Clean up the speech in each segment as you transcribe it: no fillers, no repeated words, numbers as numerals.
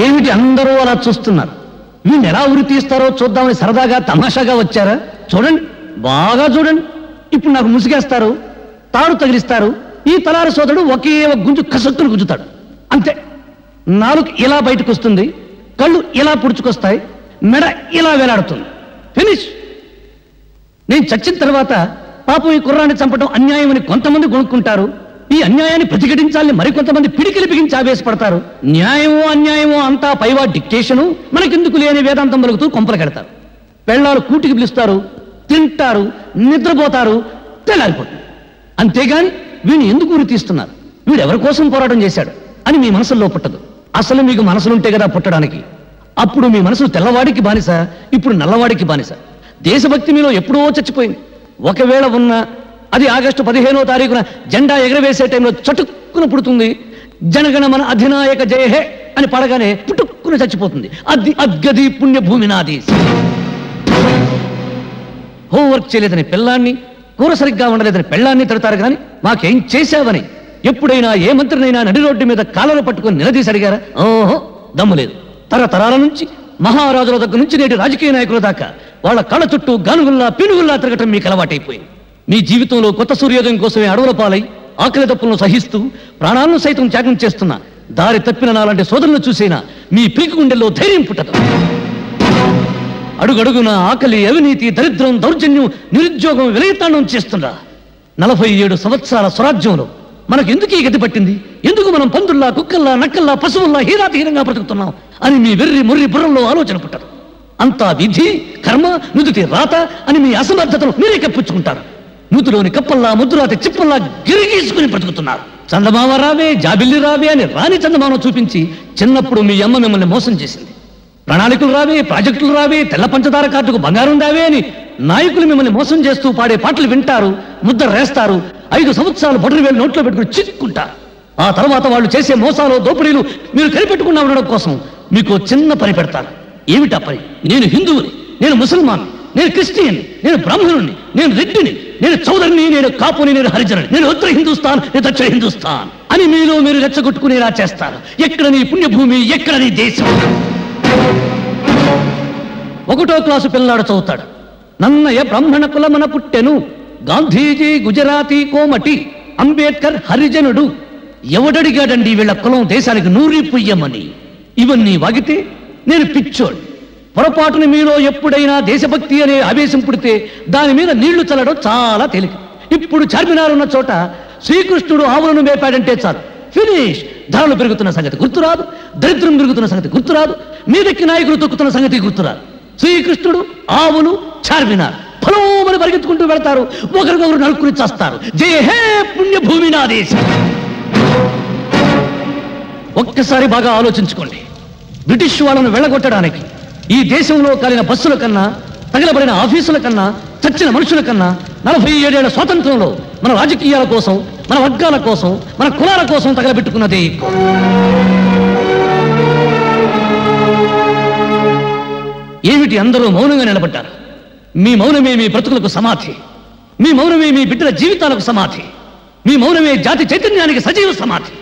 ఏమిటి అందరూ అలా చూస్తున్నారు? వీళ్ళు ఎలా ఉరి తీస్తారో చూద్దామని సరదాగా తమాషాగా వచ్చారా? చూడండి, బాగా చూడండి. ఇప్పుడు నాకు ముసిగేస్తారు, తాడు తగిలిస్తారు. ఈ తలారి సోదరుడు ఒకే ఒక గుంజు కసక్కును గుంజుతాడు, అంతే. నాలుగు ఇలా బయటకు వస్తుంది, కళ్ళు ఇలా పుడుచుకొస్తాయి, మెడ ఇలా వేలాడుతుంది. ఫినిష్. నేను చచ్చిన తర్వాత పాపం ఈ కుర్రాన్ని చంపడం అన్యాయమని కొంతమంది కొనుక్కుంటారు. ఈ అన్యాయాన్ని ప్రతిఘటించాలని మరికొంతమంది పిడికిలి బిగించి ఆవేశపడతారు. న్యాయమో అన్యాయమో అంతా పైవా డిక్టేషను, మనకెందుకు లేని వేదాంతం పలుకుతూ కొంపలు కడతారు. పెళ్ళాలు కూటికి పిలుస్తారు, తింటారు, నిద్రపోతారు, తెల్లారిపోతుంది. అంతేగాని వీడిని ఎందుకు ఉరి తీస్తున్నారు, వీడు ఎవరి కోసం పోరాటం చేశాడు అని మీ మనసులో పుట్టదు. అసలు మీకు మనసులుంటే కదా పుట్టడానికి. అప్పుడు మీ మనసు తెల్లవాడికి బానిస, ఇప్పుడు నల్లవాడికి బానిస. దేశభక్తి మీలో ఎప్పుడో చచ్చిపోయింది. ఒకవేళ ఉన్న అది ఆగస్టు 15వ తారీఖున జెండా ఎగరవేసే టైంలో చటుక్కున పుడుతుంది. జనగణమన అధినాయక జయ హే అని పడగానే పుట్టుక్కున చచ్చిపోతుంది. అది అద్గది పుణ్యభూమి నాది. హోంవర్క్ చేయలేదని పిల్లాన్ని, కూర సరిగ్గా ఉండలేదని పెళ్ళాన్ని తిడతారు కానీ మాకేం చేశావని ఎప్పుడైనా ఏ మంత్రినైనా నడి రోడ్డు మీద కాళ్ళను పట్టుకుని నిలదీసి అడిగారా? ఓహో, దమ్ము లేదు. తరతరాల నుంచి మహారాజుల దగ్గర నుంచి నేటి రాజకీయ నాయకుల దాకా వాళ్ళ కళ్ళ చుట్టూ గానుగుల్లా పినుగుల్లా తిరగటం మీకు అలవాటైపోయింది. మీ జీవితంలో కొత్త సూర్యోదయం కోసమే అడవుల పాలై ఆకలి తప్పులను సహిస్తూ ప్రాణాలను సైతం త్యాగం చేస్తున్న దారి తప్పిన నాలాంటి సోదరులను చూసైనా మీ పీకు గుండెల్లో ధైర్యం పుట్టదు. అడుగడుగున ఆకలి, అవినీతి, దరిద్రం, దౌర్జన్యం, నిరుద్యోగం విలయతాండం చేస్తున్నా 47 సంవత్సరాల స్వరాజ్యంలో మనకు ఎందుకు ఈ గతి పట్టింది? ఎందుకు మనం పందుల్లా, కుక్కల్లా, నక్కల్లా, పశువుల్లా హీనాతిహీనంగా బ్రతుకుతున్నాం అని మీ వెర్రి ముర్రి బుర్రంలో ఆలోచన పుట్టదు. అంతా విధి, కర్మ, నుదుటి రాత అని మీ అసమర్థతను మీరే కప్పించుకుంటారు. నూతిలోని కప్పల్లా, ముద్దురాతి చిప్పల్లా గిరిగీసుకుని బ్రతుకుతున్నారు. చందమామ రావే, జాబిల్లి రావే అని రాని చందమామ చూపించి చిన్నప్పుడు మీ అమ్మ మిమ్మల్ని మోసం చేసింది. ప్రణాళికలు రావే, ప్రాజెక్టులు రావే, తెల్ల పంచదార కార్డుకు బంగారం దావే అని నాయకులు మిమ్మల్ని మోసం చేస్తూ పాడే పాటలు వింటారు, ముద్ర రేస్తారు. 5 సంవత్సరాలు బొటరు వేలు నోట్లో పెట్టుకుని చిక్కుంటారు. ఆ తర్వాత వాళ్ళు చేసే మోసాలు, దోపిడీలు మీరు కనిపెట్టుకున్నా ఉండడం కోసం మీకు చిన్న పని పెడతారు. ఏమిటా పని? నేను హిందువుని, నేను ముసల్మాన్, నేను క్రిస్టియన్, నేను బ్రాహ్మణుని, నేను రెడ్డిని, నేను చౌదరిని, నేను కాపుని, నేను హరిజనుని, నేను ఉత్తర హిందుస్థాన్, నేను దక్షిణ హిందుస్థాన్ అని మీలో మీరు రెచ్చగొట్టుకునేలా చేస్తారు. ఎక్కడ నీ పుణ్యభూమి, ఎక్కడ నీ దేశం? 1వ క్లాసు పిల్లాడు చదువుతాడు. నన్నయ బ్రాహ్మణ కులమన పుట్టెను, గాంధీజీ గుజరాతీ కోమటి, అంబేద్కర్ హరిజనుడు. ఎవడడిగాడండి వీళ్ళ కులం దేశానికి నూరి పుయ్యమని? ఇవన్నీ వాగితే నేను పిచ్చోడు. పొరపాటుని మీలో ఎప్పుడైనా దేశభక్తి అనే ఆవేశం పుడితే దాని మీద నీళ్లు చల్లడం చాలా తేలిక. ఇప్పుడు చార్మినార్ ఉన్న చోట శ్రీకృష్ణుడు ఆవులను మేపాడంటే చాలు, ఫినిష్. ధరలు పెరుగుతున్న సంగతి గుర్తురాదు, దరిద్రం పెరుగుతున్న సంగతి గుర్తురాదు, మీదకి నాయకులు తొక్కుతున్న సంగతి గుర్తురాదు. శ్రీకృష్ణుడు, ఆవులు, చార్మినార్ ఫలోమని పరిగెత్తుకుంటూ వెళతారు, ఒకరికొకరు నలుకుని చేస్తారు. జయ హే పుణ్యభూమి నా దేశం. ఒక్కసారి బాగా ఆలోచించుకోండి. బ్రిటిష్ వాళ్ళను వెళ్ళగొట్టడానికి ఈ దేశంలో కాలిన బస్సుల కన్నా, తగలబడిన ఆఫీసుల కన్నా, చచ్చిన మనుషుల కన్నా 47 ఏళ్ల స్వాతంత్రంలో మన రాజకీయాల కోసం, మన వర్గాల కోసం, మన కులాల కోసం తగలబెట్టుకున్నదే ఎక్కువ. ఏమిటి అందరూ మౌనంగా నిలబడ్డారు? మీ మౌనమే మీ బ్రతుకులకు సమాధి, మీ మౌనమే మీ బిడ్డల జీవితాలకు సమాధి, మీ మౌనమే జాతి చైతన్యానికి సజీవ సమాధి.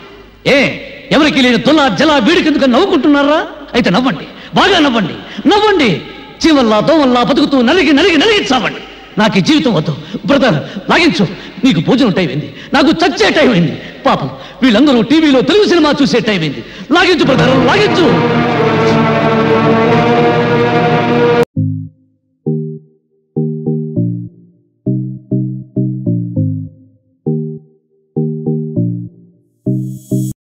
ఎవరికి లేని తుల జల వీడికెందుకు నవ్వుకుంటున్నారా? అయితే నవ్వండి, బాగా నవ్వండి, నవ్వండి. చీమల్లా దోమల్లా బతుకుతూ నలిగి నలిగి నలిగి చావండి. నాకు ఈ జీవితం వద్దు. బ్రదర్ లాగించు, నీకు భోజనం టైం అయింది, నాకు చచ్చే టైం అయింది. పాపం వీళ్ళందరూ టీవీలో తెలుగు సినిమా చూసే టైం అయింది. లాగించు బ్రదర్, లాగించు.